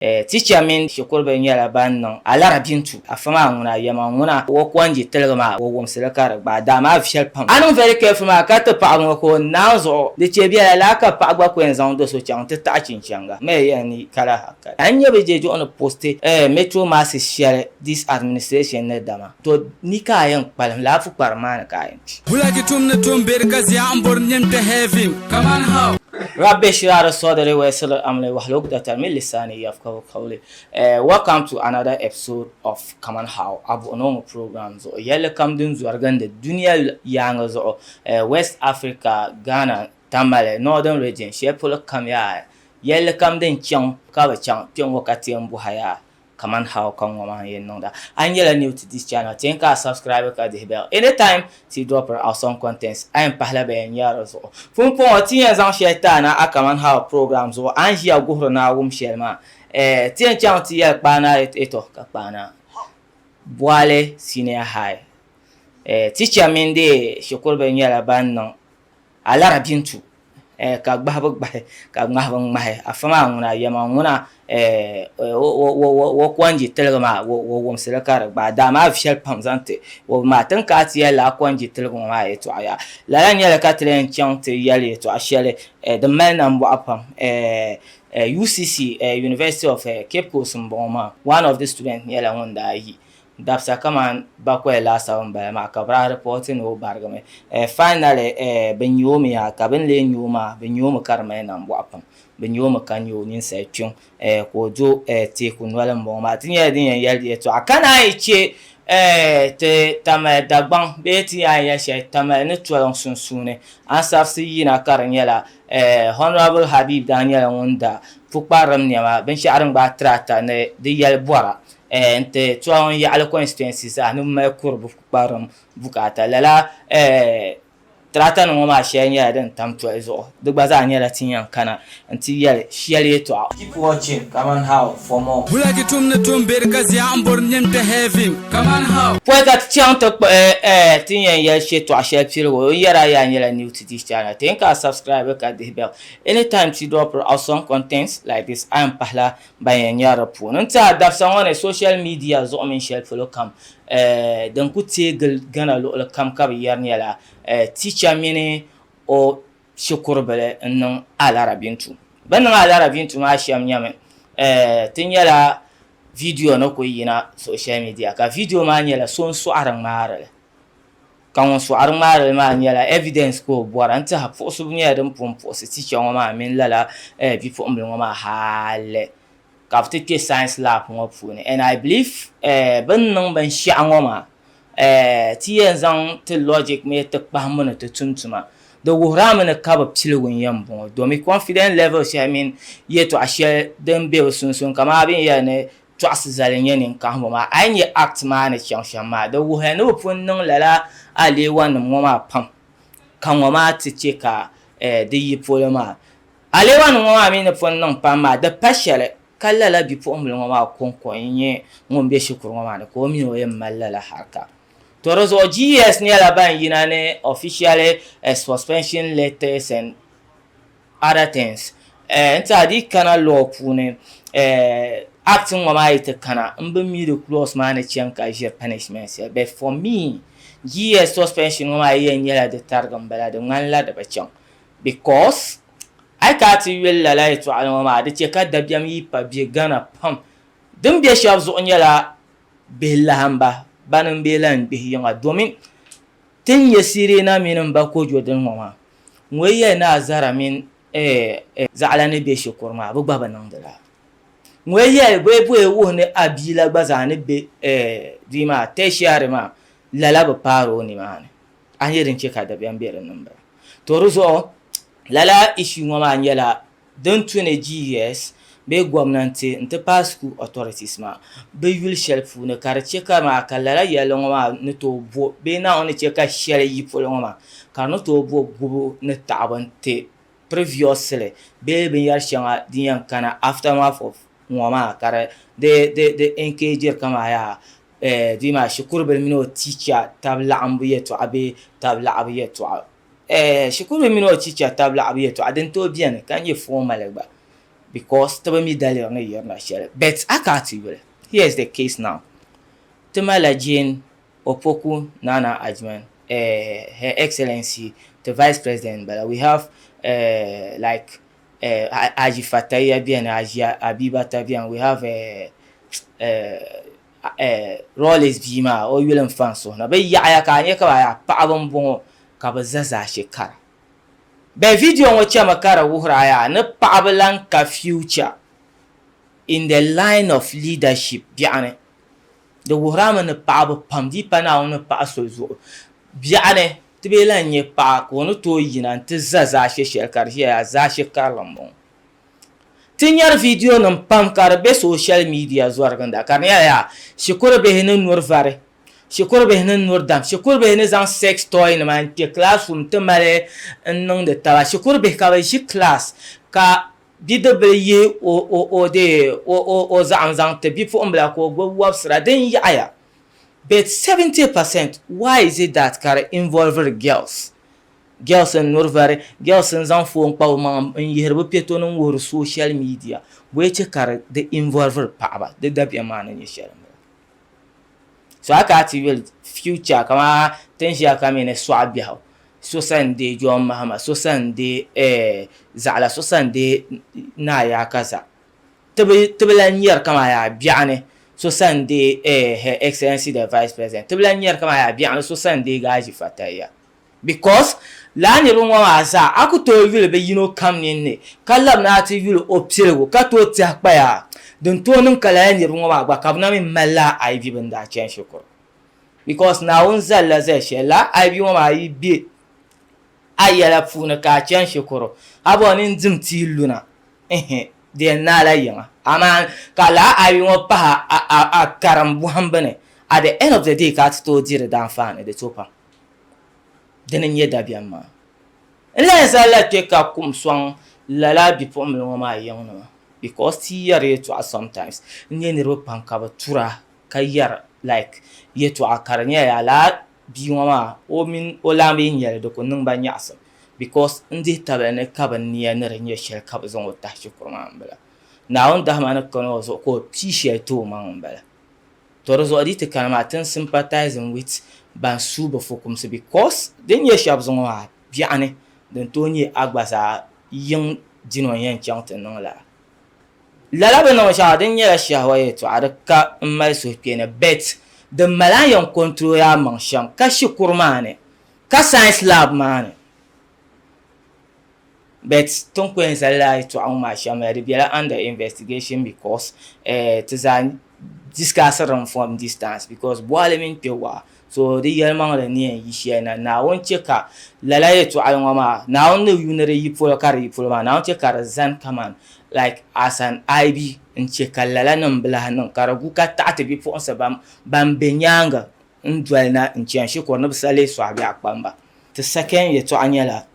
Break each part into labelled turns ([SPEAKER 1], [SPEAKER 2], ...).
[SPEAKER 1] teacher min shukuru be nyala ban non alara bintu afama nguna yama nguna wo kwanji telgama wo womsela kar ba da ma fshel pam anu very careful ma ka to pa ko nazo de chebia la ka pa gba ko enzan do so chang te ta chinchanga me yani kala hakka anye be je on poster metro mass share this administration ne dama to ni ka yan pal la fu par man ka yan
[SPEAKER 2] bulaki tumne tumber kazi ambor nyemte heavy come on how
[SPEAKER 1] Rabbi Shirara Sodere Wesel Amle Wahluk Datar Milisani Yafka Kauli. Welcome to another episode of Kaman How Abonomo programs or Yellow Camden Zwargan the Dunia Yangas or West Africa, Ghana, Tamale, Northern region, Shepula Kamya, Yellow Camden Chong, Kava Chong, Pyong Wakati and Buhaya. Kaman How come woman you know that. And you're new to this channel. Think I subscribe to the bell. Anytime to drop our some contents. I am Pahlabe and Yarozo. From 14 years on Shetana, I Kaman How programs or Angia Gurona Shelma. Tien Chanti Bana eto Kapana. Boale senior high. Teacher Minde Shokurbe Yala Banon. Alara Bintu. Kagbabuk by Kagmavang Mai, Afamana Yamanguna, Wakwanji Telegama, Wom Selakar, by Dama Shell Pamzante, or Martin Katia La Kwanji Telegama to Aya, Lalanya Catalan Chante Yali to Ashele, the man and Wapam, UCC, University of Cape Coast, Boma, one of the students Yala Wanda. Dapsa kaman bakwe la sawamba ma kabra reporting o bargame finally benyumi ya kabin le nyuma benyuma karma na mbwapam benyuma kanyo nin setun ko jo te kunwala mboma tinya din yali to akana iche te tama dagban beti ya she tama ne tuwan sunsune ansafsi yina karanyela honorable Habib Daniel Wanda fukparam nyama ben sharan ba trata ne de yal bora ente tuan ya ala constituencies anu ma kurbu baram bukata lala trata no ma shenya den tamto ezo de gbaza anya la tinyan kana anti yale shiale to keep watching Kaman How for more
[SPEAKER 2] bulaki tumne tumber kazi ambor nyemte heavy come on how
[SPEAKER 1] point that chant tinyan yale she to ashel piro yara ya nyala new to this channel think I subscribe ka the bell anytime she drop awesome contents like this I am Pahla by nyara po nta da on social media zo min shel follow kam dan ku tegel gana lo kam ka yar nyala teacher mini o shukurbele non alara bintu banan alara bintu ma sham nyame tinyala video no ko yina social media ka video ma nyala son so aran marale kan so aran marale ma nyala evidence ko boranta ha fo so nya dem pom fo se teacher ma min lala bi fo mbel ma hale ka fte science lab mo fune and I believe ban sha ngoma tiyan zan te logic me te pahmona te tuntuma the wuramana kaba pilwin yambo domi confident level I mean yeto ashe dem be sunsun kama bin ya ne to asizalen yanin kan ma anye act ma ne ma the wuhanu funnon lala ale wan mo ma pam kan ma te cheka de yipoloma ale wan mo ma min funnon pam ma the pashele kallala bi po mo ma konkon yin ngombe shukuru ma ne ko mi o yem mallala harka Torozo GS ni alaban yinane officially suspension letters and other things. Nta di kana law pune acting wama ite kana mbe mi the clause man chanka je punishment but for me GS suspension wama yen yela de targam bala de nganla de bacham because I can't will la la to alama de cheka dabiam yi pa bi Ghana pam dum be shabs on yela bella hamba banan belan bihiyan domin tin yasire na minin ba ko jodin mama ngoye na zara min za'ala ne be shukurma bu baba nan dala ngoye be bu ewu ne abila gbaza ne be dima teshare ma lala ba paro ni ma an yirin ce ka da biyan beran nan ba to ruzo lala issue mama nyala don tune GS be gwamnati nte pass school authorities ma be yul shelfu ne karche kama kalala yelon ma ne to bo be na on che ka share yi polo ma ka no to bo gubo ne tabante previously be yar shanga diyan kana aftermath of ma kare de engager kama ya dima shukur bel mino teacher tabla ambiyeto abe tabla abiyeto shukur bel mino teacher tabla abiyeto aden to bien kan ye formal ba because to me dalir na yer na share. But akati wele. Here's the case now. Tumala Jane Opoku Nana Ajman, Her Excellency, the Vice President, but we have like Aji Fataya Bian, Aji Abiba Tabian, we have Rollins Bima or William Fanso. Na be ya kanye ka paabon bon ka bazaza shekara. Be video wo chama kara wuhra ya na paabalan ka future in the line of leadership biane. The wuhrama na paaba pam di pana na pa so zo. Biane tibela nye pa ko no to yina nti zaza shekara ya za shekara lambon. Tinyar video nan pam kar be social media zuwa ganda kar ya shukura be hinan nur vare shukura be hinan nur dam shukura be hinan zan sex toy na man ke classroom te mare nan de tawa shukura be ka be shi class ka bidable ye o zan te bi fo mbla ko go wabsra den ya but 70% why is it that kar involve girls and Norvare, girls and Zanfo Palma, and you have a on social media, which are the involved power, the W man in your share. So I can't even future come out, Tensia come in a swab bill. So Sunday, John Mahama, so Sunday, Zala, so Sunday, Naya Casa. Tubulan year come out, Biane, so Sunday, Her Excellency the Vice President. Tubulan year come out, Biane, so Sunday, guys, if I tell you. Because la ni runwa asa akuto vile be yino kam ni ne kallam na ati vile opsirgo kato ti akpa ya don to nun kala ni runwa ba kabna mi mala ai bi banda chen shukuru because na un zalla za shela ai bi ma ai bi ayala funa ka chen shukuru abo ni ndim ti luna de na la yama ama kala ai bi mo pa a karam buhambane at the end of the day ka to dire dan fa ne de topa denen yeda biamma la zala te ka kum swang la la bi pom lo ma yong because ti yare to sometimes nye ni ro pan ka tura ka yar like ye to akarnya ya la bi ma o min o la mi nyere do ko nung ba nyasa because ndi tabane ka ban ni ne renye shel ka zon o ta shukurma mbala na on da mana kono zo ko ti she to ma mbala to ro zo adite kan ma tan sympathizing with ban suba fokum se because den ye shab zon wa biane den tonye agbasa yin dino yen chante non la la be no sha den ye shahwa ye to adaka mai so piene bet the malayan control ya mansham ka shukurmane ka science lab mane bet ton ko en sala to an ma sham ya biala under investigation because tizan discussion from distance because boile min pewa so the yelman la ni yi shena na won cheka lalaye to ayon ma na on no yunere yi polo kare yi polo ma na on cheka zan kaman like as an IB in cheka lala nan bla nan karagu ka ta bi fo sa bam benyanga ndwal na nchen shi ko no bisale so abi akpamba the second ye to anyala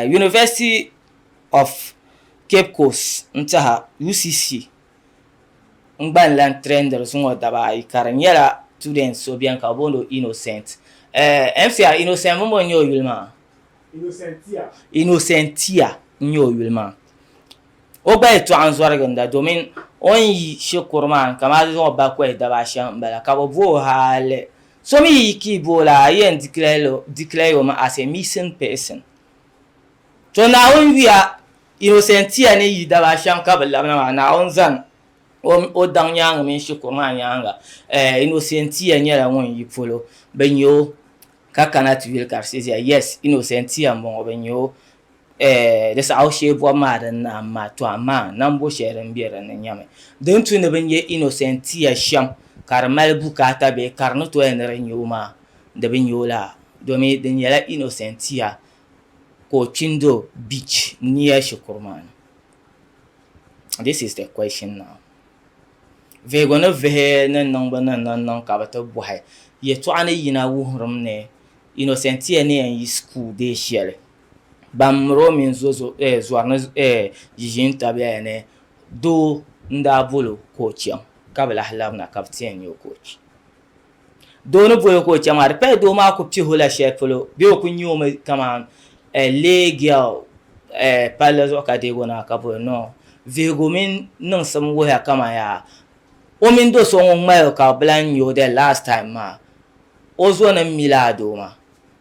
[SPEAKER 1] University of Cape Coast ntaha UCC ngban land trender so daba ikaranyela students so bien ka bondo innocent MCA innocent mo nyo yulma innocentia nyo yulma o ba to anzwar ganda domin on yi shukurman kama zo ba ko da ba shan bala ka bo hale so mi ki bola yen declare ma as a missing person to na on via innocentia ne yi da ba shan ka bala na on zan o dang yang min shukurman yanga innocentia nyala won yi polo benyo ka kana tuil karsesia yes innocentia mo benyo the sa aushe bo ma dan na ma to ama nan bo sheren biere nan nyame don tu ne benye innocentia sham karmal bukata be karno to en renyo ma de benyo la do me den yala innocentia ko chindo beach near shukurman. This is the question now. Ve gona ve nan ka bata buhai ye to ane yina wuhrum ne innocentia ne en school de shele bam romin zozo zuarna jijin tabia ne do nda bolo coach kabla halab na captain yo coach do no boyo coach amar pe do ma ko ti hola shepolo bi o kunyo me kama legal palazo ka de gona ka bo no vego min niŋ sim wuhiya kama yaa o min do so ŋun ŋmali ka bi lan nyɛ the last time maa o zo ni mi la a doo maa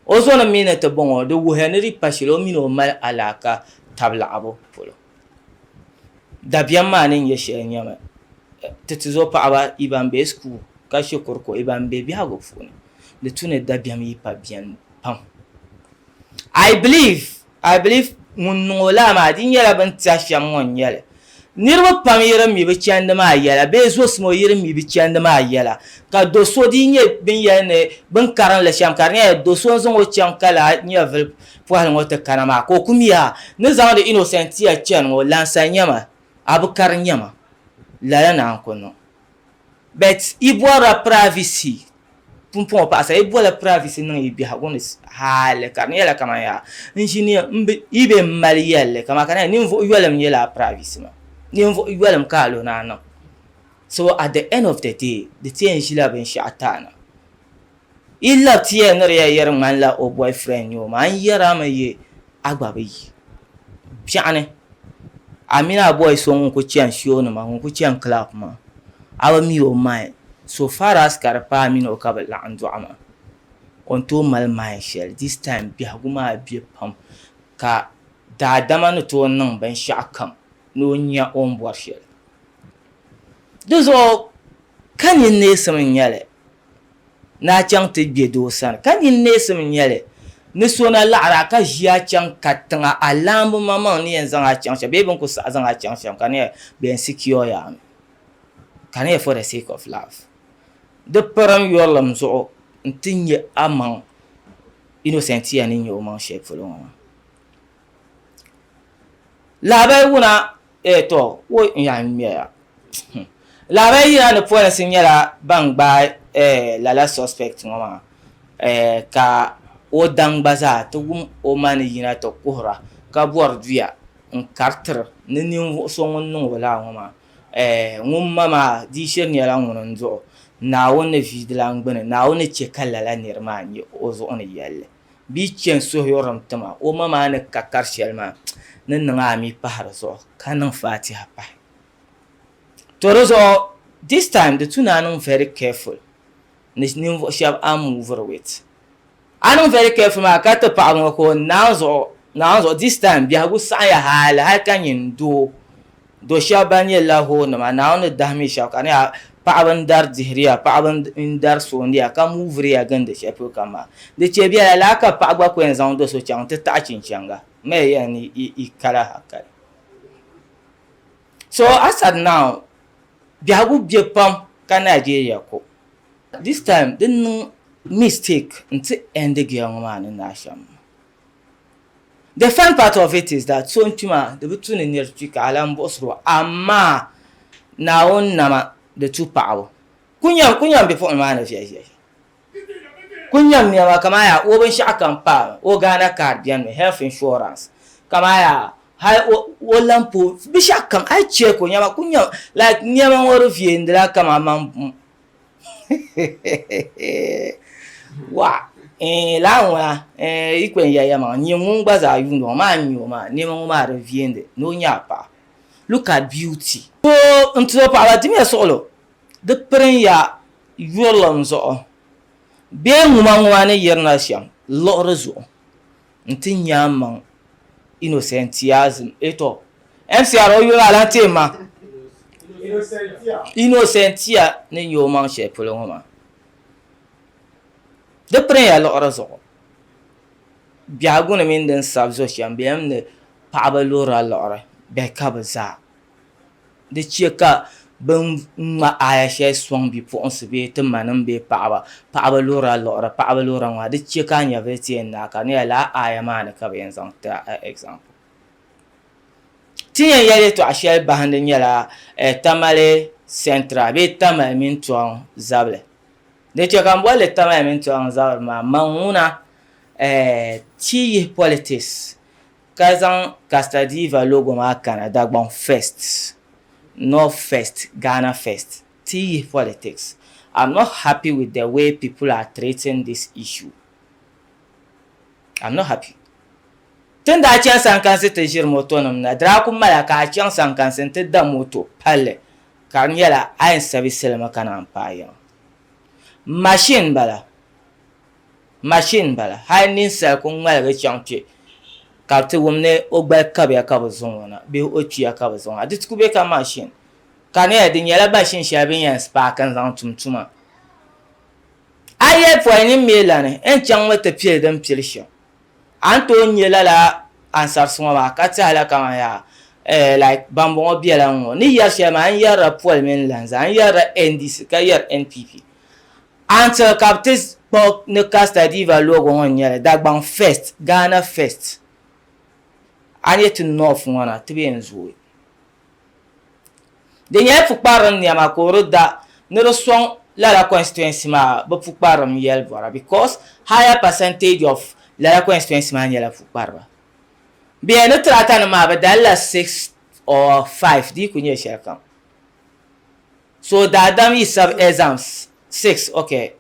[SPEAKER 1] o zo ni mi ni ti bɔŋɔ di wuhiya ni di pa shili o mi ni o mali alaaka tabi laɣabu polo dabiɛm maa ni nyɛ shɛli nyɛma titi zo paɣaba i ban be school ka shikuru ko i ban be biɛhagu puuni di tu ni dabiɛm yi pa biɛni pam I believe ŋun niŋ o laa maa di nyɛla bin tiɛha shɛm ŋɔ n-nyɛli niriba pam yɛri mi bi chɛndi maa yɛla bee zosimo yɛri mi bi chɛndi maa yɛla ka do so di nyɛ bin yɛli ni bin karinli shɛm ka di nyɛla do so n zaŋ o chaŋ ka la nyɛ vili pɔhili ŋɔ ti kana maa ka o kum yaa ni zaŋdi innocentiya chɛni ŋɔ lansa nyɛma a bi kari nyɛma lala naan ku niŋ but i bɔrila privacy pumpɔŋɔ paɣasa i bɔla privacy niŋ i biɛhagu ni haali ka di nyɛla kama yaa injinia i be mali yɛlli kama ka ninvuɣu yɔlim nyɛla privacy maa ninvuɣu yɔlim ka a lo naa niŋ so at the end of the day di ti yɛn ʒila binshɛɣu taana i labi ti yɛli niri yɛri ŋmanila o boyfriend nyɛ o maa n yɛra mi ye a gba bi yi biɛɣuni a mini a boy so ŋun ku chɛni show nima ŋun ku chɛni club maa a bi mi o mind so far as ka di paai mini o ka bi laɣim dɔɣi maa o n tooi mali mind shɛli this time biɛhagu maa be pam ka daadama ni tooi niŋ binshɛɣu kam ni o nya o ni bɔri shɛli di zuɣu ka nin neesim n-nyɛli na a chaŋ ti gbe doo sani ka nin neesim n-nyɛli ni so na laɣara ka ʒi a chaŋ ka tiŋa a laambu maŋ ni yɛn zaŋ a chaŋ shɛm bee bin ku saɣi zaŋ a chaŋ shɛm ka ni yɛ bɛn secure yaa mi ka ni yɛ for the sake of love di pirim yɔrilim zuɣu n ti nyɛ a maŋ innocentiya ni nyɛ o maŋ shɛli polo ŋɔ labai wuna to wo n yɛn ŋmɛya labai yina ni polisi nyɛla ban gbaai lala suspect ŋɔ maa ka o daŋ gba zaa ti wum o ma ni yina ti kuhura ka bɔri duya n karitiri ni ninvuɣu so ŋun niŋ o laa ŋɔ maa ŋun ma maa di shiri nyɛla ŋun n zuɣu naawuni ni viidila gbuni naawuni che ka lala niri maa nyɛ o zuɣu ni yɛlli bi chɛn suhuyurim tima o ma maa ni ka kari shɛli maa ni niŋ a mi pahi di zuɣu ka niŋ fatiha pahi to di zuɣu this time di tu na niŋ very careful ni ninvuɣu shɛba a moviri with a niŋ very careful maa ka ti paɣa ŋɔ ko naan zuɣu this time biɛhagu saɣaya haali hali ka nyin do shɛba ban nyɛ lahonima naawuni dahimi shɛba ka ni paɣaba n dari dihiriya paɣaba n dari soondiya ka moviriya gindi shɛli polo kam maa di che biɛla laa ka paɣa gba ku yɛn zaŋ do so chaŋ ti taɣi chinchanga mali yɛn ni i kala hakali so as at now biɛhagu be pam ka Nigeria ko this time din niŋ mistake n ti endi girl ŋɔ maa ni naasham the fun part of it is that so ntuma di bi tu ni niri tui ka alam buɣusiri amma naawuni nama di tu paɣabu kunyam bipuɣin maa ni viɛviɛ kunyam niɛma kamaa yaa o binshɛɣu kam pa o Ghana card biɛni mi health insurance kamaa yaa hali o lampo binshɛɣu kam a che ko niɛma kunyam like niɛma ŋɔ di viɛndila kama man bum wa laanwa ikwen ya ma nyi ŋun gba zaa yuuni o maa nyo maa niɛma ŋɔ maa di viɛndi ni o nya paɣa look at beauty so n ti paɣaba dimi ya suɣulo di pirin ya yurilim zuɣu bee ŋuma ni yirina shɛm luɣuri zuɣu n ti nya maŋ innocentiasm eto MCR o yuri alan tema innocentia ni nyɛ o maŋ shɛli polo ŋɔ maa di pirin ya luɣuri zuɣu biɛhagu ni mini din sabi zo shɛm bɛyam ni paɣaba loori luɣuri bihi ka bi zaa di che ka bin ŋma aya shɛli sɔŋ bipuɣinsi bee ti ma nim bee paɣaba loori luɣuri paɣaba loori ŋɔ di che ka a nyɛ bi ti yɛn naa ka ni laa aya maa ni ka bi yɛn zaŋ ti example ti yɛn yɛli yɛltɔɣa shɛli bahindi nyɛla Tamale Central bee Tamale mini tɔŋ zabili di che ka n bolli Tamale mini tɔŋ zabili maa maŋuna ti yihi politics ka zaŋ Casta Diva logo maa kana Dagbaŋ first North first Ghana first ti yihi politics. I'm not happy with the way people are treating this issue. I'm not happy. tun da can san kan ta jir moto nam na dra ku mala ka can san kan ta da moto palle kan yala ayin service le makana pa ya machine bala hay nin sel ku ngal ga chanche ka te wumne o gba ka be ka bozon na be o tia ka bozon a dit ku be ka machine kan ya din yala machine sha bin yan spa kan zan tumtuma aye fo ni melane en chang wata pie dan pilsho anto nyela la ansar suma ka ta la kama ya like bambon biela ngo ni ya shema an yara pol men lanza an yara NDC ka yar NPP anta kaptes bok ne casta diva logo on nyela dagban first Ghana first ani to north wana tibe enzo de nya fu paran ni amakoro da ne ro son la constituency ma bo fu paran yel bora because higher percentage of la constituency ma nyela fu parba bien no trata na ma badalla 6 or 5 di kunye shelkam so the adam is sub exams 6 okay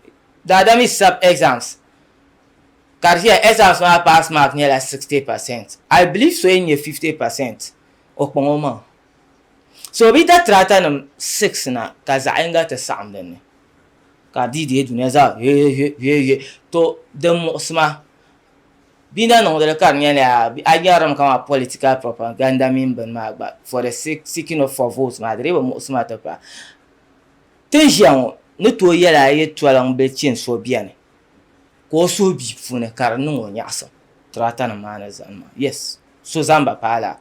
[SPEAKER 1] the adam is sub exams carrière exams ma pass mark near 60%. I believe so in 50% au moment so bi da trata na 6 na kaza inga ta sam den ka di dunya za to de mosma bina no de carrière ya ayaram kama political propaganda min ban ma ba for the seeking of votes ma de mosma ta pa tension ne to yela ye tolang be chin so biane ko so bi fune karnu nyasa trata na mana zanma yes so zamba pala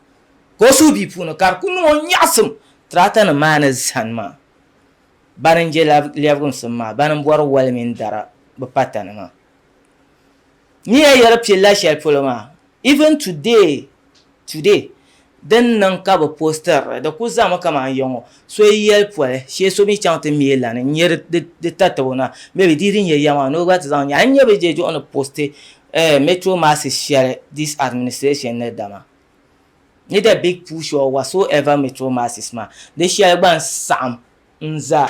[SPEAKER 1] ko so bi fune kar kunu nyasum trata na mana zanma banan je levgun sama banan bor wal min dara ba patana ma ni ya yara pilla shel poloma even today den nan ka ba poster da ku zama kama yongo so yel pole she so mi chante mi la ne nyer de tatona maybe didn't ye yama no what is on ya nya be je on poster metro mass share this administration ne dama ni the big push or whatsoever metro mass ma they share ban sam nza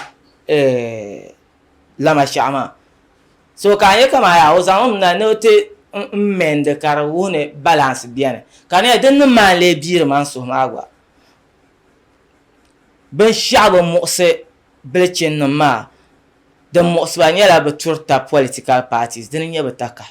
[SPEAKER 1] lama shama so kan ye kama ya o zama na no te men de karawune balance bien kan ya den ma le biir man so magwa ben shabo mo se blechen no ma de mo spanya la beturta political parties den nya betaka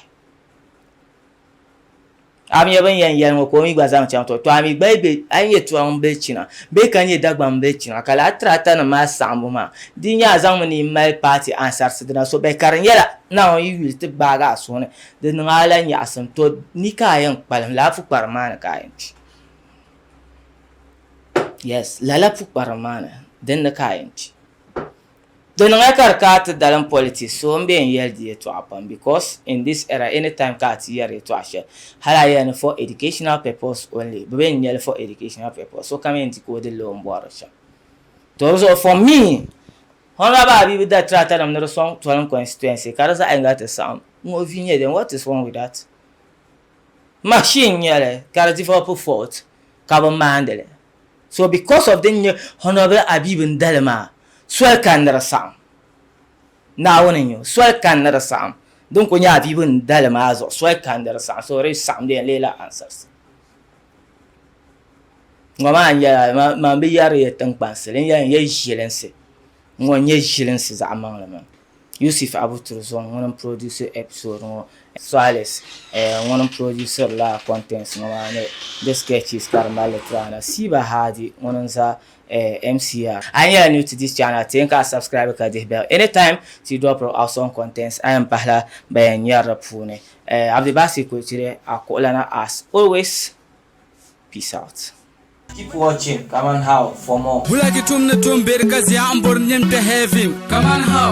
[SPEAKER 1] am ye ben yan ko mi gbazam cham to ami bebe anye to am bechina be kan ye dagbam bechina kala trata na ma sambo ma di nya zam ni mal party ansar sidna so be karan yela na on yi te baga so ne de ngala nya asam to ni kayan palam la fu parmana kayan yes la fu parmana den na kayan then I can't dalam politics so I'm being yelled to happen because in this era anytime cat here to ashare hala for educational purpose only being yell for educational purpose so come in to go the low boardsha so for me honorable with that trata I'm not song to one constituency because I got a sound moving here then what is wrong with that machine yell carry for fault carbon mandele so because of the honorable Abib Dalma swel kan rasam na wonin yo swel kan rasam don ko nya bibun dalma zo swel kan rasam so re sam de lela answers ngoma nya ma bi yare tan panselen ya ye jilense ngon ye jilense za amang la Yusuf Abutruzo ngon producer episode no Swales ngon producer la contents no ne the sketches karma letrana siba hadi ngon za MCR. I am new to this channel. Think I subscribe to the bell. Anytime to drop our song contents, I am Pahla by Nyara Pune. I've the basic today. As always, peace out. Keep watching. Come on, how for more.
[SPEAKER 2] Come on, how.